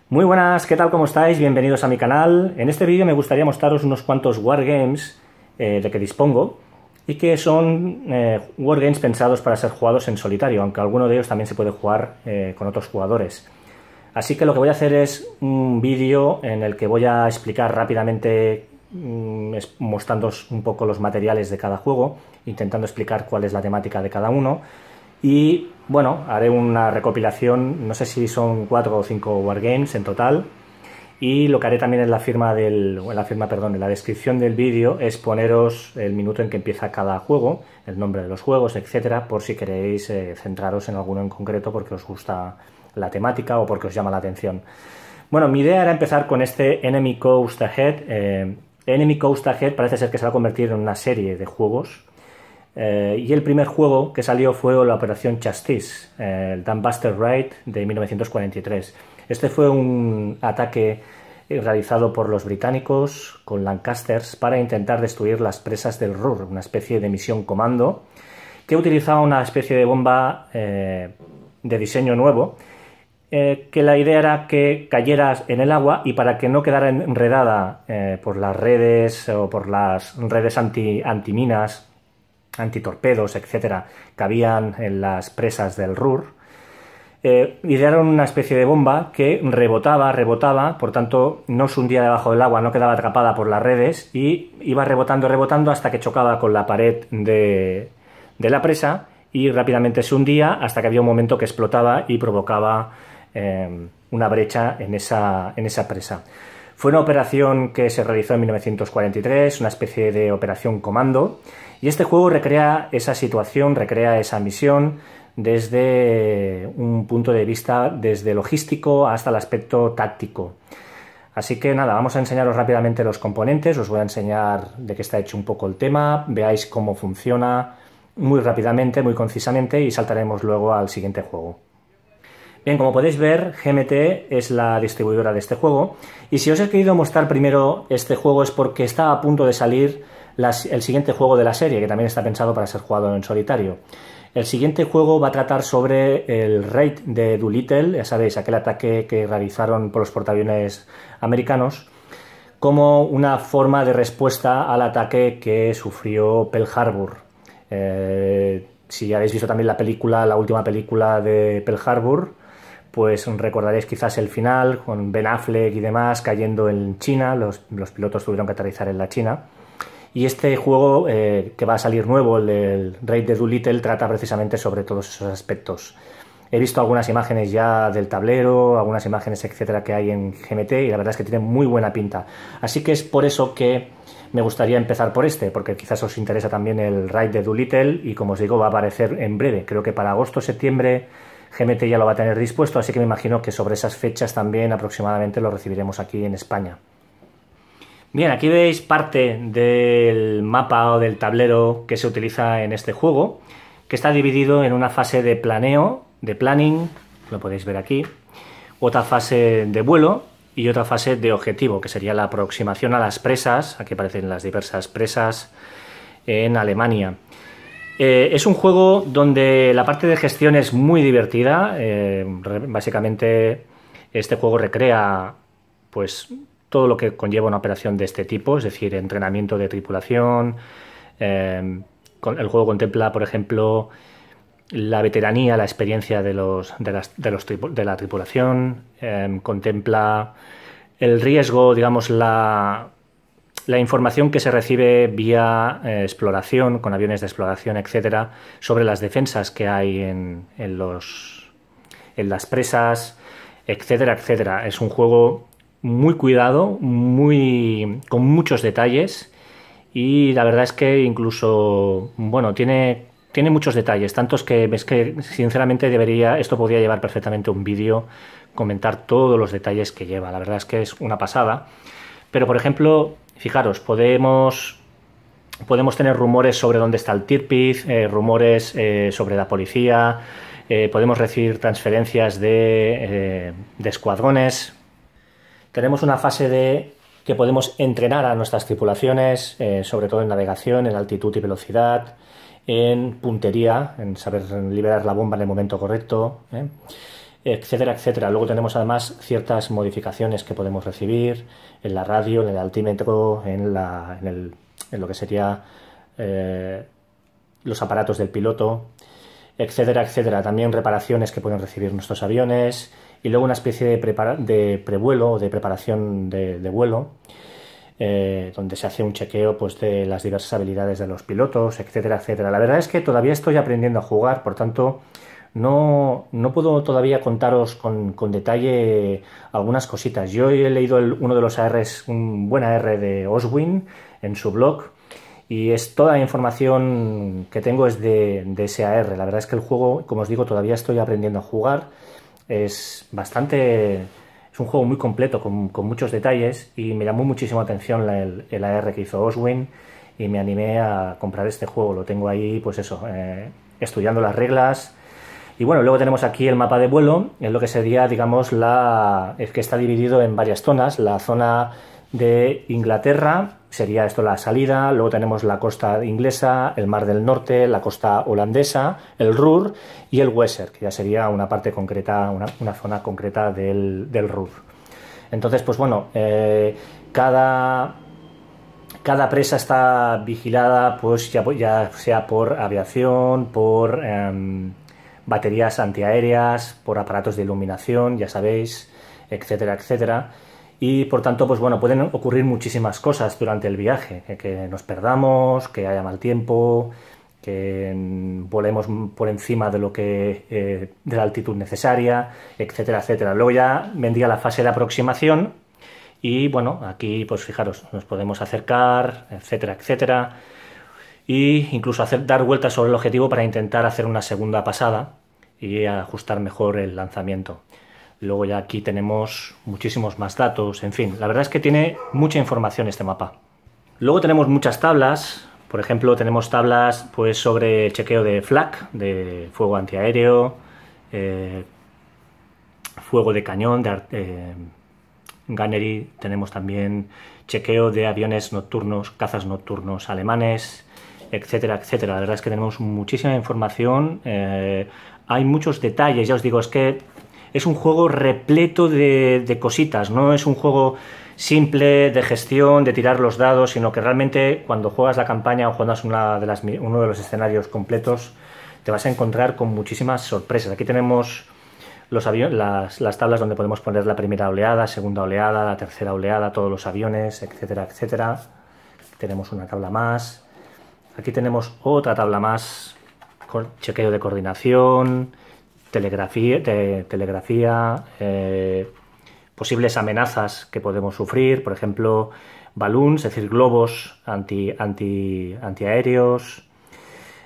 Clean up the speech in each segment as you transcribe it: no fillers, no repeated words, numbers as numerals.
Muy buenas, ¿qué tal? ¿Cómo estáis? Bienvenidos a mi canal. En este vídeo me gustaría mostraros unos cuantos wargames de que dispongo y que son wargames pensados para ser jugados en solitario, aunque alguno de ellos también se puede jugar con otros jugadores. Así que lo que voy a hacer es un vídeo en el que voy a explicar rápidamente, mostrándoos un poco los materiales de cada juego, intentando explicar cuál es la temática de cada uno. Y bueno, haré una recopilación, no sé si son 4 o 5 wargames en total. Y lo que haré también en la en la descripción del vídeo es poneros el minuto en que empieza cada juego, el nombre de los juegos, etcétera, por si queréis centraros en alguno en concreto porque os gusta la temática o porque os llama la atención. Bueno, mi idea era empezar con este Enemy Coast Ahead. Enemy Coast Ahead parece ser que se va a convertir en una serie de juegos. Y el primer juego que salió fue la Operación Chastise, el Dambuster Raid de 1943. Este fue un ataque realizado por los británicos con Lancasters para intentar destruir las presas del Ruhr, una especie de misión comando que utilizaba una especie de bomba de diseño nuevo, que la idea era que cayera en el agua y para que no quedara enredada por las redes o por las redes antiminas, antitorpedos, etcétera, que habían en las presas del Ruhr, idearon una especie de bomba que rebotaba, por tanto no se hundía debajo del agua, no quedaba atrapada por las redes y iba rebotando hasta que chocaba con la pared de la presa y rápidamente se hundía hasta que había un momento que explotaba y provocaba una brecha en esa presa. Fue una operación que se realizó en 1943, una especie de operación comando, y este juego recrea esa situación, recrea esa misión desde un punto de vista desde logístico hasta el aspecto táctico. Así que nada, vamos a enseñaros rápidamente los componentes, os voy a enseñar de qué está hecho un poco el tema, veáis cómo funciona muy rápidamente, muy concisamente y saltaremos luego al siguiente juego. Bien, como podéis ver, GMT es la distribuidora de este juego y si os he querido mostrar primero este juego es porque está a punto de salir el siguiente juego de la serie, que también está pensado para ser jugado en solitario. El siguiente juego va a tratar sobre el raid de Doolittle, ya sabéis, aquel ataque que realizaron por los portaaviones americanos, como una forma de respuesta al ataque que sufrió Pearl Harbor. Si habéis visto también la última película de Pearl Harbor, pues recordaréis quizás el final, con Ben Affleck y demás cayendo en China, los pilotos tuvieron que aterrizar en la China. Y este juego que va a salir nuevo, el Raid de Doolittle, trata precisamente sobre todos esos aspectos. He visto algunas imágenes ya del tablero, algunas imágenes, etcétera, que hay en GMT y la verdad es que tiene muy buena pinta. Así que es por eso que me gustaría empezar por este, porque quizás os interesa también el Raid de Doolittle y como os digo va a aparecer en breve. Creo que para agosto o septiembre GMT ya lo va a tener dispuesto, así que me imagino que sobre esas fechas también aproximadamente lo recibiremos aquí en España. Bien, aquí veis parte del mapa o del tablero que se utiliza en este juego, que está dividido en una fase de planeo, de planning, lo podéis ver aquí, otra fase de vuelo y otra fase de objetivo, que sería la aproximación a las presas, aquí aparecen las diversas presas en Alemania. Es un juego donde la parte de gestión es muy divertida, básicamente este juego recrea pues todo lo que conlleva una operación de este tipo, es decir, entrenamiento de tripulación. El juego contempla, por ejemplo, la veteranía, la experiencia de la tripulación, contempla el riesgo, digamos, la información que se recibe vía exploración, con aviones de exploración, etcétera, sobre las defensas que hay en las presas, etcétera, etcétera. Es un juego muy cuidado, con muchos detalles y la verdad es que incluso, bueno, tiene muchos detalles, tantos que ves que sinceramente esto podría llevar perfectamente un vídeo, comentar todos los detalles que lleva. La verdad es que es una pasada. Pero por ejemplo, fijaros, podemos tener rumores sobre dónde está el Tirpitz, rumores sobre la policía, podemos recibir transferencias de escuadrones. Tenemos una fase que podemos entrenar a nuestras tripulaciones, sobre todo en navegación, en altitud y velocidad, en puntería, en saber liberar la bomba en el momento correcto. etcétera, etcétera. Luego tenemos además ciertas modificaciones que podemos recibir en la radio, en el altímetro, en lo que sería los aparatos del piloto, etcétera, etcétera. También reparaciones que pueden recibir nuestros aviones y luego una especie de prevuelo o de preparación de vuelo, donde se hace un chequeo pues, de las diversas habilidades de los pilotos, etcétera, etcétera. La verdad es que todavía estoy aprendiendo a jugar, por tanto no puedo todavía contaros con detalle algunas cositas. Yo he leído uno de los ARs, un buen AR de Oswin en su blog, y es toda la información que tengo es de ese AR. La verdad es que el juego, como os digo, todavía estoy aprendiendo a jugar. Es un juego muy completo, con muchos detalles, y me llamó muchísimo la atención el AR que hizo Oswin y me animé a comprar este juego. Lo tengo ahí, pues eso, estudiando las reglas. Y bueno, luego tenemos aquí el mapa de vuelo, en lo que sería, digamos, es que está dividido en varias zonas. La zona de Inglaterra sería esto la salida, luego tenemos la costa inglesa, el Mar del Norte, la costa holandesa, el Ruhr y el Weser, que ya sería una parte concreta, una zona concreta del Ruhr. Entonces, pues bueno, cada presa está vigilada, pues ya sea por aviación, por baterías antiaéreas, por aparatos de iluminación, ya sabéis, etcétera, etcétera. Y por tanto, pues bueno, pueden ocurrir muchísimas cosas durante el viaje, que nos perdamos, que haya mal tiempo, que volemos por encima de la altitud necesaria, etcétera, etcétera. Luego ya vendría la fase de aproximación y bueno, aquí pues fijaros, nos podemos acercar, etcétera, etcétera, e incluso dar vueltas sobre el objetivo para intentar hacer una segunda pasada y ajustar mejor el lanzamiento. Luego ya aquí tenemos muchísimos más datos, en fin, la verdad es que tiene mucha información este mapa. Luego tenemos muchas tablas, por ejemplo tenemos tablas pues sobre chequeo de FLAC, de fuego antiaéreo, fuego de cañón, gunnery, tenemos también chequeo de aviones nocturnos, cazas nocturnos alemanes, etcétera, etcétera. La verdad es que tenemos muchísima información, hay muchos detalles, ya os digo, es que es un juego repleto de cositas, no es un juego simple de gestión, de tirar los dados, sino que realmente cuando juegas la campaña o juegas uno de los escenarios completos, te vas a encontrar con muchísimas sorpresas. Aquí tenemos las tablas donde podemos poner la primera oleada, segunda oleada, la tercera oleada, todos los aviones, etcétera, etcétera. Tenemos una tabla más. Aquí tenemos otra tabla más, con chequeo de coordinación, telegrafía, posibles amenazas que podemos sufrir, por ejemplo, balloons, es decir, globos antiaéreos,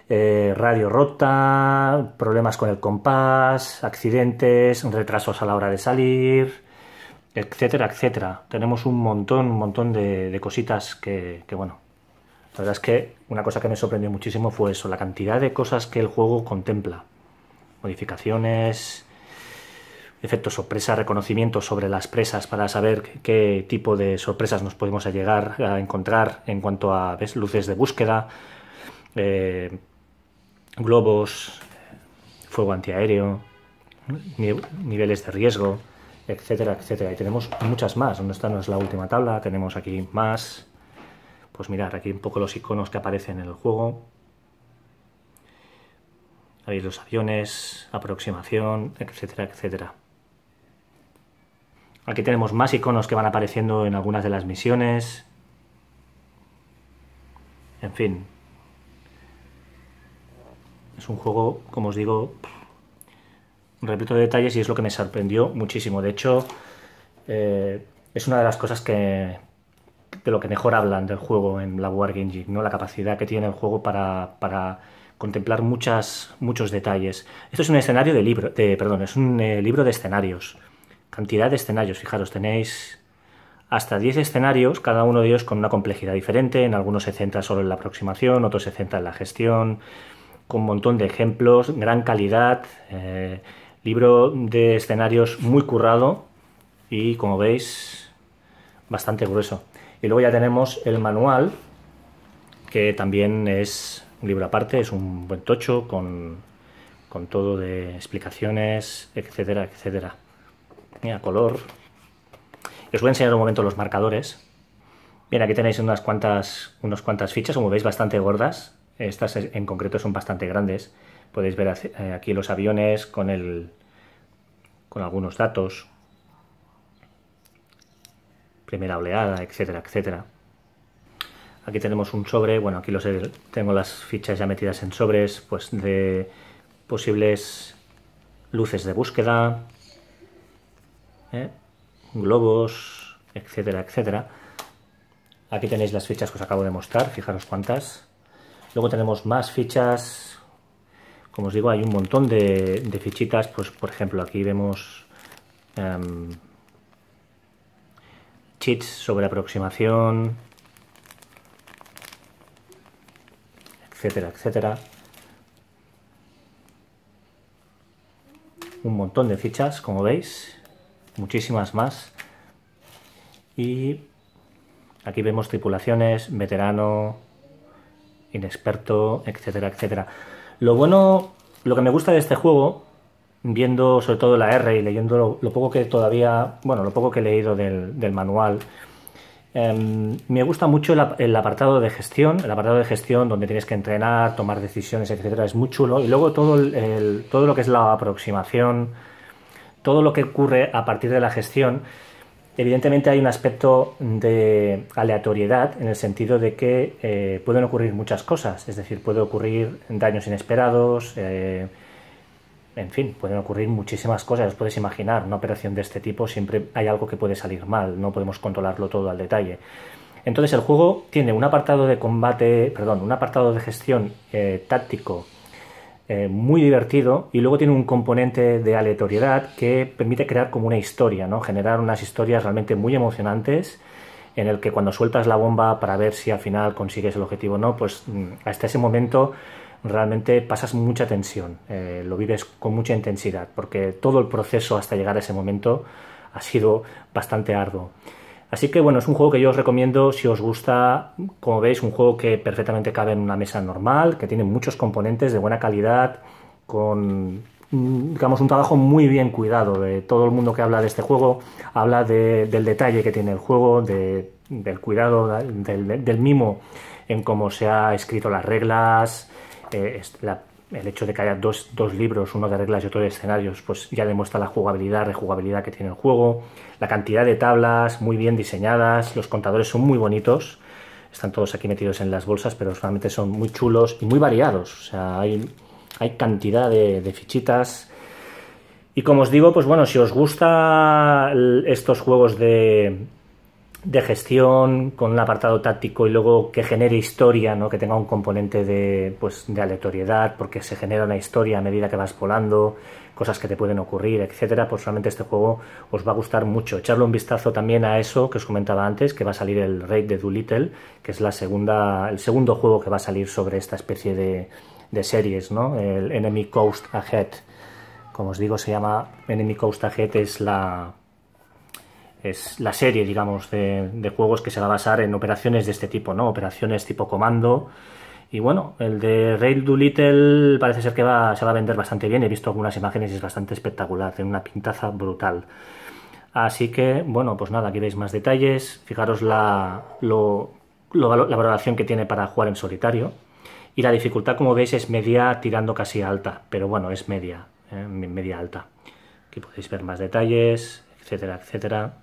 radio rota, problemas con el compás, accidentes, retrasos a la hora de salir, etcétera, etcétera. Tenemos un montón de cositas que bueno, la verdad es que una cosa que me sorprendió muchísimo fue eso, la cantidad de cosas que el juego contempla. Modificaciones, efectos sorpresa, reconocimiento sobre las presas para saber qué tipo de sorpresas nos podemos llegar a encontrar en cuanto a luces de búsqueda, globos, fuego antiaéreo, niveles de riesgo, etcétera, etcétera. Y tenemos muchas más. Esta no es la última tabla, tenemos aquí más. Pues mirad, aquí un poco los iconos que aparecen en el juego. Ahí los aviones, aproximación, etcétera, etcétera. Aquí tenemos más iconos que van apareciendo en algunas de las misiones. En fin. Es un juego, como os digo, repleto de detalles y es lo que me sorprendió muchísimo. De hecho, es una de las cosas de lo que mejor hablan del juego en la Wargame Geek, ¿no? La capacidad que tiene el juego para contemplar muchos detalles. Esto es un escenario es un libro de escenarios. Cantidad de escenarios, fijaros, tenéis hasta 10 escenarios, cada uno de ellos con una complejidad diferente. En algunos se centra solo en la aproximación, otros se centra en la gestión, con un montón de ejemplos, gran calidad, libro de escenarios muy currado y, como veis, bastante grueso. Y luego ya tenemos el manual, que también es un libro aparte, es un buen tocho con con todo de explicaciones, etcétera, etcétera. Mira, color. Os voy a enseñar un momento los marcadores. Bien, aquí tenéis unas cuantas fichas, como veis, bastante gordas. Estas en concreto son bastante grandes. Podéis ver aquí los aviones con algunos datos. Primera oleada, etcétera, etcétera. Aquí tenemos un sobre, bueno, aquí tengo las fichas ya metidas en sobres, pues de posibles luces de búsqueda, globos, etcétera, etcétera. Aquí tenéis las fichas que os acabo de mostrar, fijaros cuántas. Luego tenemos más fichas, como os digo, hay un montón de fichitas, pues por ejemplo aquí vemos cheats sobre aproximación, etcétera, etcétera. Un montón de fichas, como veis, muchísimas más. Y aquí vemos tripulaciones, veterano, inexperto, etcétera, etcétera. Lo que me gusta de este juego, viendo sobre todo la R y leyendo lo poco que he leído del manual, me gusta mucho el apartado de gestión, donde tienes que entrenar, tomar decisiones, etcétera, es muy chulo. Y luego todo lo que es la aproximación, todo lo que ocurre a partir de la gestión. Evidentemente hay un aspecto de aleatoriedad en el sentido de que pueden ocurrir muchas cosas, es decir, puede ocurrir daños inesperados, en fin, pueden ocurrir muchísimas cosas, os puedes imaginar, una operación de este tipo siempre hay algo que puede salir mal, no podemos controlarlo todo al detalle. Entonces el juego tiene un apartado un apartado de gestión táctico muy divertido, y luego tiene un componente de aleatoriedad que permite crear como una historia, ¿no? Generar unas historias realmente muy emocionantes, en el que cuando sueltas la bomba para ver si al final consigues el objetivo o no, pues hasta ese momento realmente pasas mucha tensión, lo vives con mucha intensidad, porque todo el proceso hasta llegar a ese momento ha sido bastante arduo. Así que bueno, es un juego que yo os recomiendo si os gusta. Como veis, un juego que perfectamente cabe en una mesa normal, que tiene muchos componentes de buena calidad, con digamos un trabajo muy bien cuidado. Todo el mundo que habla de este juego habla del detalle que tiene el juego, del cuidado, del mimo en cómo se ha escrito las reglas. El hecho de que haya dos libros, uno de reglas y otro de escenarios, pues ya demuestra la rejugabilidad que tiene el juego. La cantidad de tablas muy bien diseñadas, los contadores son muy bonitos, están todos aquí metidos en las bolsas, pero realmente son muy chulos y muy variados. O sea, hay cantidad de fichitas. Y como os digo, pues bueno, si os gusta estos juegos de gestión con un apartado táctico y luego que genere historia, ¿no? Que tenga un componente de aleatoriedad, porque se genera una historia a medida que vas volando, cosas que te pueden ocurrir, etcétera, pues realmente este juego os va a gustar mucho. Echarle un vistazo también a eso que os comentaba antes, que va a salir el Raid de Doolittle, que es el segundo juego que va a salir sobre esta especie de series, ¿no? El Enemy Coast Ahead. Como os digo, se llama Enemy Coast Ahead, es la serie, digamos, de juegos que se va a basar en operaciones de este tipo, ¿no? Operaciones tipo comando. Y bueno, el de Raid Doolittle parece ser que se va a vender bastante bien. He visto algunas imágenes y es bastante espectacular, tiene una pintaza brutal. Así que, bueno, pues nada, aquí veis más detalles. Fijaros la valoración que tiene para jugar en solitario. Y la dificultad, como veis, es media tirando casi a alta. Pero bueno, es media alta. Aquí podéis ver más detalles, etcétera, etcétera.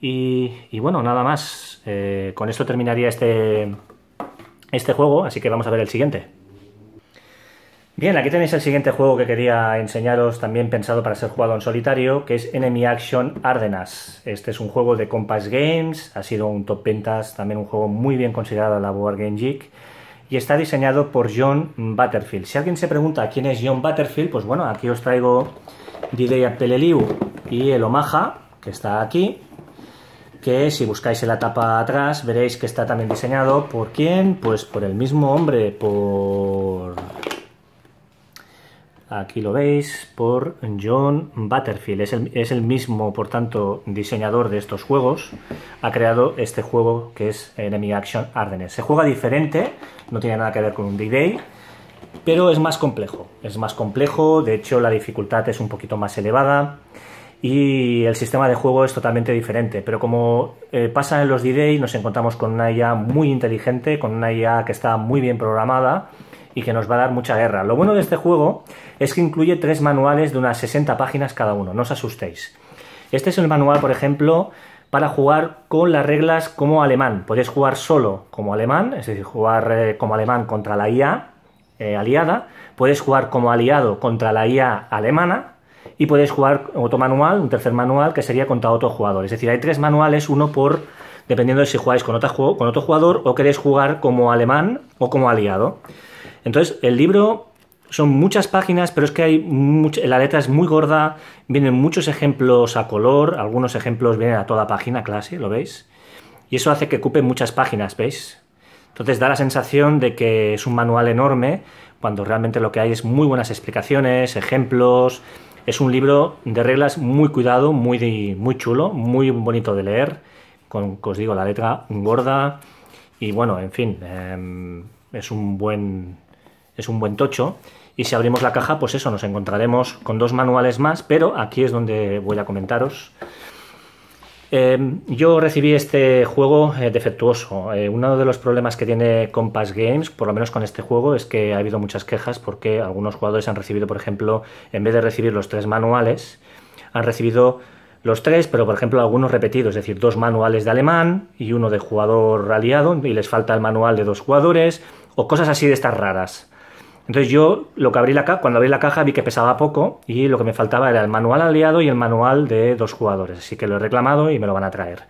Y bueno, nada más. Con esto terminaría este juego, así que vamos a ver el siguiente. Bien, aquí tenéis el siguiente juego que quería enseñaros, también pensado para ser jugado en solitario, que es Enemy Action Ardenas. Este es un juego de Compass Games, ha sido un top ventas, también un juego muy bien considerado en la Board Game Geek, y está diseñado por John Butterfield. Si alguien se pregunta quién es John Butterfield, pues bueno, aquí os traigo D-Day at Peleliu y el Omaha, que está aquí, que si buscáis en la tapa atrás veréis que está también diseñado ¿por quién? Pues por el mismo hombre, aquí lo veis, por John Butterfield. Es el mismo, por tanto, diseñador de estos juegos. Ha creado este juego que es Enemy Action Ardennes. Se juega diferente, no tiene nada que ver con un D-Day. pero es más complejo, de hecho la dificultad es un poquito más elevada y el sistema de juego es totalmente diferente, pero como pasa en los D-Day, nos encontramos con una IA muy inteligente, con una IA que está muy bien programada y que nos va a dar mucha guerra. Lo bueno de este juego es que incluye 3 manuales de unas 60 páginas cada uno, no os asustéis. Este es el manual, por ejemplo, para jugar con las reglas como alemán. Podéis jugar solo como alemán, es decir, jugar como alemán contra la IA aliada. Podéis jugar como aliado contra la IA alemana. Y podéis jugar otro manual, un tercer manual, que sería contra otro jugador. Es decir, hay 3 manuales, uno por, dependiendo de si jugáis con otro jugador o queréis jugar como alemán o como aliado. Entonces, el libro son muchas páginas, pero es que la letra es muy gorda, vienen muchos ejemplos a color, algunos ejemplos vienen a toda página, clase, ¿lo veis? Y eso hace que ocupe muchas páginas, ¿veis? Entonces da la sensación de que es un manual enorme, cuando realmente lo que hay es muy buenas explicaciones, ejemplos. Es un libro de reglas muy cuidado, muy chulo, muy bonito de leer, con, os digo, la letra gorda. Y bueno, en fin, es un buen tocho. Y si abrimos la caja, pues eso, nos encontraremos con 2 manuales más, pero aquí es donde voy a comentaros. Yo recibí este juego defectuoso. Uno de los problemas que tiene Compass Games, por lo menos con este juego, es que ha habido muchas quejas porque algunos jugadores han recibido, por ejemplo, en vez de recibir los 3 manuales, han recibido los 3, pero por ejemplo algunos repetidos, es decir, 2 manuales de alemán y uno de jugador aliado, y les falta el manual de 2 jugadores, o cosas así de estas raras. Entonces yo cuando abrí la caja vi que pesaba poco y lo que me faltaba era el manual aliado y el manual de 2 jugadores, así que lo he reclamado y me lo van a traer.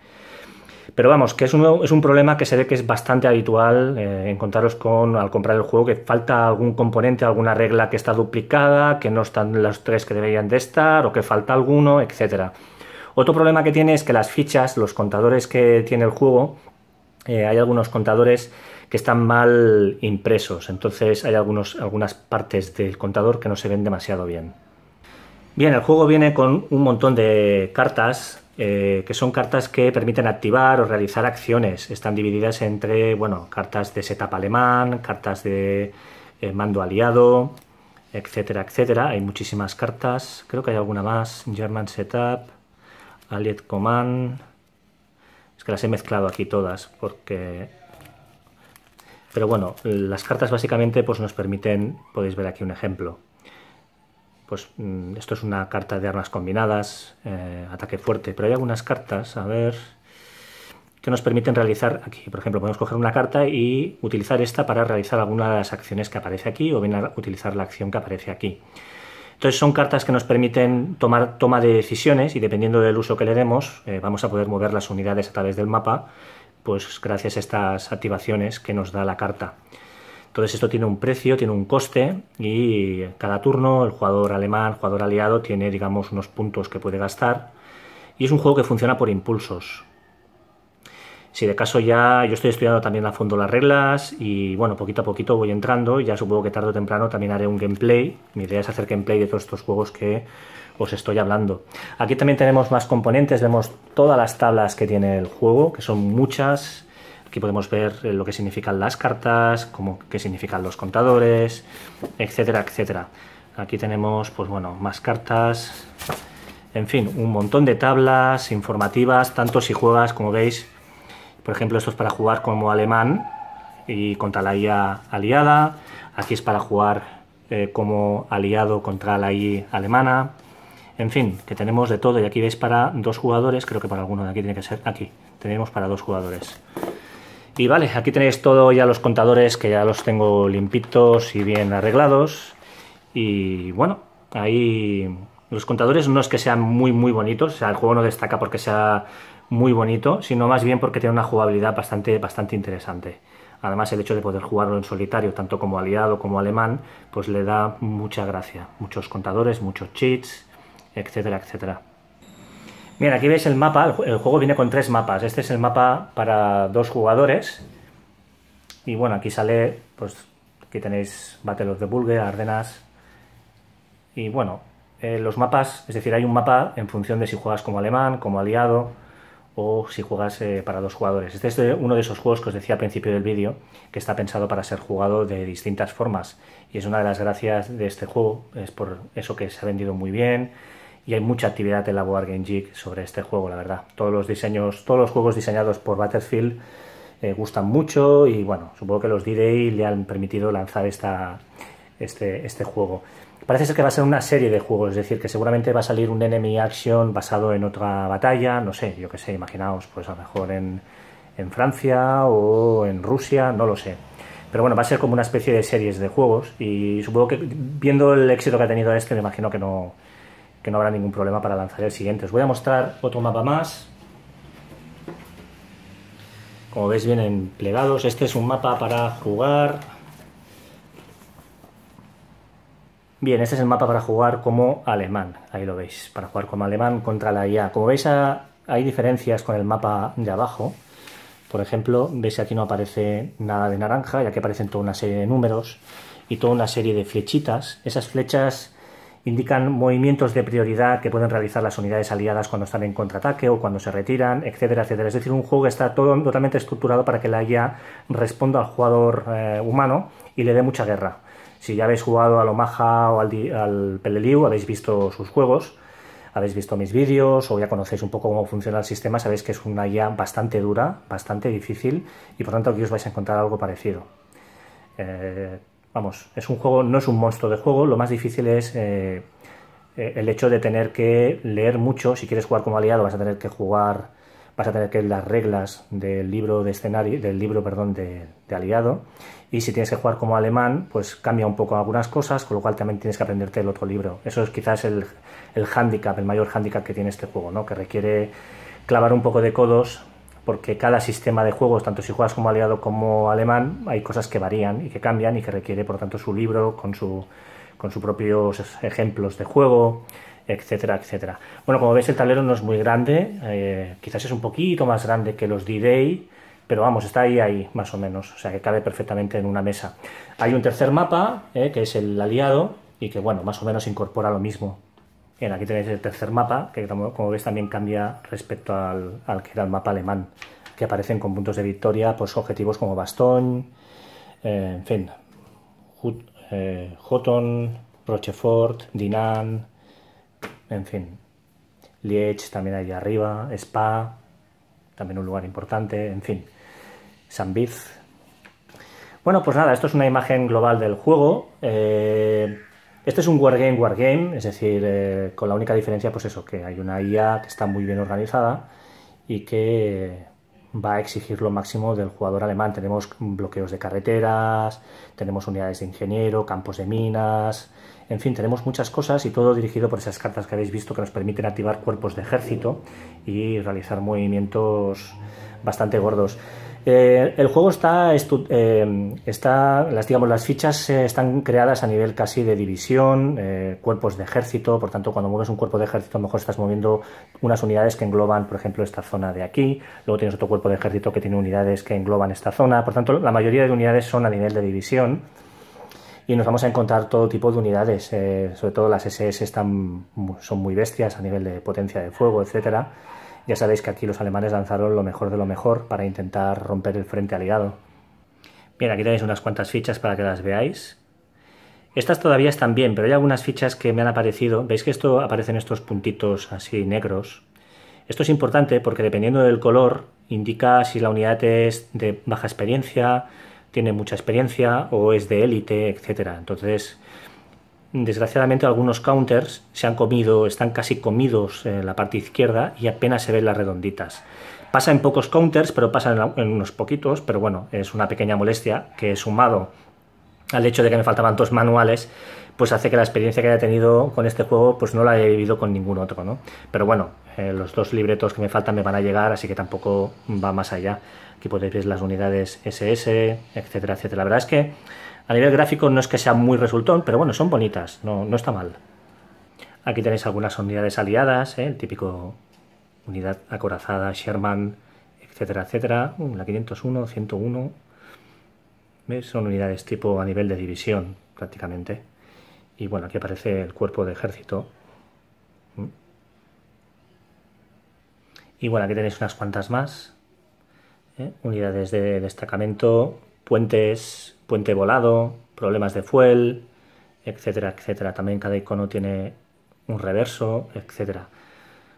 Pero vamos, que es un problema que se ve que es bastante habitual encontraros al comprar el juego, que falta algún componente, alguna regla que está duplicada, que no están los 3 que deberían de estar, o que falta alguno, etc. Otro problema que tiene es que las fichas, los contadores que tiene el juego, hay algunos contadores que están mal impresos, entonces hay algunas partes del contador que no se ven demasiado bien. Bien, el juego viene con un montón de cartas, que son cartas que permiten activar o realizar acciones. Están divididas entre, bueno, cartas de setup alemán, cartas de mando aliado, etcétera, etcétera. Hay muchísimas cartas, creo que hay alguna más, German Setup, Allied Command. Es que las he mezclado aquí todas porque... Pero bueno, las cartas básicamente pues nos permiten, podéis ver aquí un ejemplo. Pues esto es una carta de armas combinadas, ataque fuerte, pero hay algunas cartas, a ver, que nos permiten realizar aquí. Por ejemplo, podemos coger una carta y utilizar esta para realizar alguna de las acciones que aparece aquí, o bien a utilizar la acción que aparece aquí. Entonces son cartas que nos permiten tomar toma de decisiones y dependiendo del uso que le demos, vamos a poder mover las unidades a través del mapa, pues gracias a estas activaciones que nos da la carta. Entonces esto tiene un precio, tiene un coste y cada turno el jugador alemán, jugador aliado tiene, digamos, unos puntos que puede gastar y es un juego que funciona por impulsos. Si de caso yo estoy estudiando también a fondo las reglas y bueno, poquito a poquito voy entrando, ya supongo que tarde o temprano también haré un gameplay. Mi idea es hacer gameplay de todos estos juegos que os estoy hablando. Aquí también tenemos más componentes, vemos todas las tablas que tiene el juego, que son muchas. Aquí podemos ver lo que significan las cartas, qué significan los contadores, etcétera, etcétera. Aquí tenemos, pues bueno, más cartas, en fin, un montón de tablas informativas, tanto si juegas, como veis, por ejemplo, esto es para jugar como alemán y contra la IA aliada. Aquí es para jugar como aliado contra la IA alemana. En fin, que tenemos de todo. Y aquí veis para 2 jugadores. Creo que para alguno de aquí tiene que ser. Aquí tenemos para 2 jugadores. Y vale, aquí tenéis todo ya los contadores que ya los tengo limpitos y bien arreglados. Y bueno, ahí los contadores no es que sean muy bonitos. O sea, el juego no destaca porque sea muy bonito, sino más bien porque tiene una jugabilidad bastante interesante. Además, el hecho de poder jugarlo en solitario, tanto como aliado como alemán, pues le da mucha gracia. Muchos contadores, muchos cheats, etcétera, etcétera. Bien, aquí veis el mapa. El juego viene con 3 mapas. Este es el mapa para 2 jugadores. Y bueno, aquí sale, pues aquí tenéis Battle of the Bulge, Ardenas. Y bueno, los mapas, es decir, hay un mapa en función de si juegas como alemán, como aliado o si juegas para 2 jugadores. Este es uno de esos juegos que os decía al principio del vídeo, que está pensado para ser jugado de distintas formas, y es una de las gracias de este juego, es por eso que se ha vendido muy bien, y hay mucha actividad en la Board Game Geek sobre este juego, la verdad. Todos los juegos diseñados por Battlefield gustan mucho, y bueno, supongo que los D-Day le han permitido lanzar este juego. Parece ser que va a ser una serie de juegos, es decir, que seguramente va a salir un enemy action basado en otra batalla, no sé, yo qué sé, imaginaos, pues a lo mejor en Francia o en Rusia, no lo sé. Pero bueno, va a ser como una especie de series de juegos, y supongo que viendo el éxito que ha tenido me imagino que no habrá ningún problema para lanzar el siguiente. Os voy a mostrar otro mapa más. Como veis, vienen plegados. Este es un mapa para jugar. Bien, este es el mapa para jugar como alemán, ahí lo veis, para jugar como alemán contra la IA. Como veis, hay diferencias con el mapa de abajo. Por ejemplo, veis que aquí no aparece nada de naranja, ya que aparecen toda una serie de números y toda una serie de flechitas. Esas flechas indican movimientos de prioridad que pueden realizar las unidades aliadas cuando están en contraataque o cuando se retiran, etcétera, etcétera. Es decir, un juego que está todo totalmente estructurado para que la IA responda al jugador humano y le dé mucha guerra. Si ya habéis jugado al Omaha o al Peleliu, habéis visto sus juegos, habéis visto mis vídeos o ya conocéis un poco cómo funciona el sistema, sabéis que es una IA bastante dura, bastante difícil, y por tanto aquí os vais a encontrar algo parecido. Vamos, es un juego, no es un monstruo de juego, lo más difícil es el hecho de tener que leer mucho. Si quieres jugar como aliado vas a tener que las reglas del libro de escenario, de aliado, y si tienes que jugar como alemán, pues cambia un poco algunas cosas, con lo cual también tienes que aprenderte el otro libro. Eso es quizás el hándicap, el mayor hándicap que tiene este juego, ¿no? Que requiere clavar un poco de codos, porque cada sistema de juegos, tanto si juegas como aliado como alemán, hay cosas que varían y que cambian y que requiere, por tanto, su libro con sus propios ejemplos de juego, etcétera, etcétera. Bueno, como veis, el tablero no es muy grande, quizás es un poquito más grande que los D-Day, pero vamos, está ahí más o menos, o sea que cabe perfectamente en una mesa. Hay un tercer mapa, que es el aliado, y que bueno, más o menos incorpora lo mismo. Bien, aquí tenéis el tercer mapa, que como veis también cambia respecto al que era el mapa alemán, que aparecen con puntos de victoria, pues objetivos como Bastogne, en fin, Houghton, Rochefort, Dinan, en fin, Liege también ahí arriba, Spa, también un lugar importante, en fin, Sanbiz. Bueno, pues nada, esto es una imagen global del juego. Este es un wargame, es decir, con la única diferencia, pues eso, que hay una IA que está muy bien organizada y que va a exigir lo máximo del jugador alemán. Tenemos bloqueos de carreteras, tenemos unidades de ingeniero, campos de minas, en fin, tenemos muchas cosas, y todo dirigido por esas cartas que habéis visto, que nos permiten activar cuerpos de ejército y realizar movimientos bastante gordos. El juego las fichas están creadas a nivel casi de división, cuerpos de ejército. Por tanto, cuando mueves un cuerpo de ejército, a lo mejor estás moviendo unas unidades que engloban, por ejemplo, esta zona de aquí. Luego tienes otro cuerpo de ejército que tiene unidades que engloban esta zona. Por tanto, la mayoría de unidades son a nivel de división, y nos vamos a encontrar todo tipo de unidades, sobre todo las SS son muy bestias a nivel de potencia de fuego, etcétera. Ya sabéis que aquí los alemanes lanzaron lo mejor de lo mejor para intentar romper el frente aliado. Bien, aquí tenéis unas cuantas fichas para que las veáis. Estas todavía están bien, pero hay algunas fichas que me han aparecido. ¿Veis que esto aparecen estos puntitos así negros? Esto es importante porque dependiendo del color indica si la unidad es de baja experiencia, tiene mucha experiencia o es de élite, etcétera. Entonces, desgraciadamente, algunos counters están casi comidos en la parte izquierda y apenas se ven las redonditas. Pasa en pocos counters, pero pasa en unos poquitos, pero bueno, es una pequeña molestia que, sumado al hecho de que me faltaban 2 manuales, pues hace que la experiencia que haya tenido con este juego pues no la haya vivido con ningún otro, ¿no? Pero bueno, los 2 libretos que me faltan me van a llegar, así que tampoco va más allá. Aquí podéis ver las unidades SS, etcétera, etcétera. La verdad es que a nivel gráfico no es que sea muy resultón, pero bueno, son bonitas, no está mal. Aquí tenéis algunas unidades aliadas, el típico unidad acorazada, Sherman, etcétera, etcétera. La 501, 101. ¿Ves? Son unidades tipo a nivel de división, prácticamente. Y bueno, aquí aparece el cuerpo de ejército. Y bueno, aquí tenéis unas cuantas más. Unidades de destacamento, puentes, puente volado, problemas de fuel, etcétera, etcétera. También cada icono tiene un reverso, etcétera.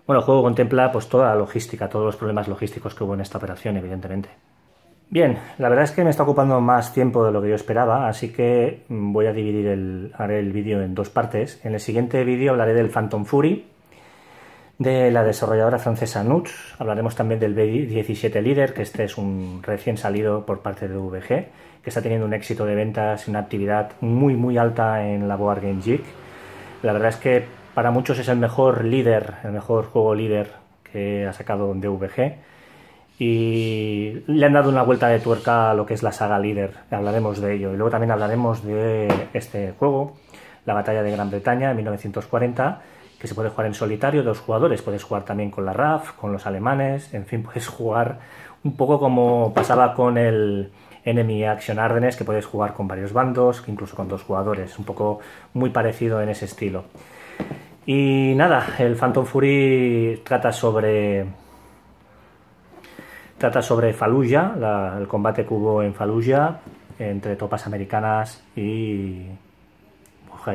Bueno, el juego contempla pues toda la logística, todos los problemas logísticos que hubo en esta operación, evidentemente. Bien, la verdad es que me está ocupando más tiempo de lo que yo esperaba, así que voy a haré el vídeo en dos partes. En el siguiente vídeo hablaré del Phantom Fury, de la desarrolladora francesa Nuts. Hablaremos también del B17 Líder, que este es un recién salido por parte de VG, que está teniendo un éxito de ventas y una actividad muy alta en la Board Game Geek. La verdad es que para muchos es el mejor líder, el mejor juego líder que ha sacado DVG. Y le han dado una vuelta de tuerca a lo que es la saga líder. Hablaremos de ello. Y luego también hablaremos de este juego, la Batalla de Gran Bretaña en 1940, que se puede jugar en solitario, 2 jugadores. Puedes jugar también con la RAF, con los alemanes, en fin, puedes jugar un poco como pasaba con el Enemy Action Ardennes, que puedes jugar con varios bandos, incluso con 2 jugadores, un poco muy parecido en ese estilo. Y nada, el Phantom Fury trata sobre Fallujah, el combate que hubo en Fallujah entre tropas americanas y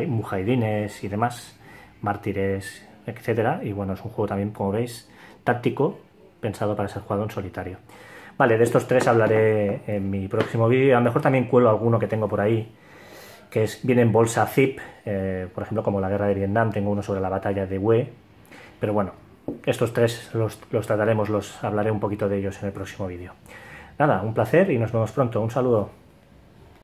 mujahidines y demás, mártires, etcétera. Y bueno, es un juego también, como veis, táctico, pensado para ser jugado en solitario. Vale, de estos 3 hablaré en mi próximo vídeo. A lo mejor también cuelo alguno que tengo por ahí, que viene en bolsa zip, por ejemplo, como la guerra de Vietnam. Tengo uno sobre la batalla de Hue, pero bueno, estos 3 los trataremos, hablaré un poquito de ellos en el próximo vídeo. Nada, un placer y nos vemos pronto. Un saludo.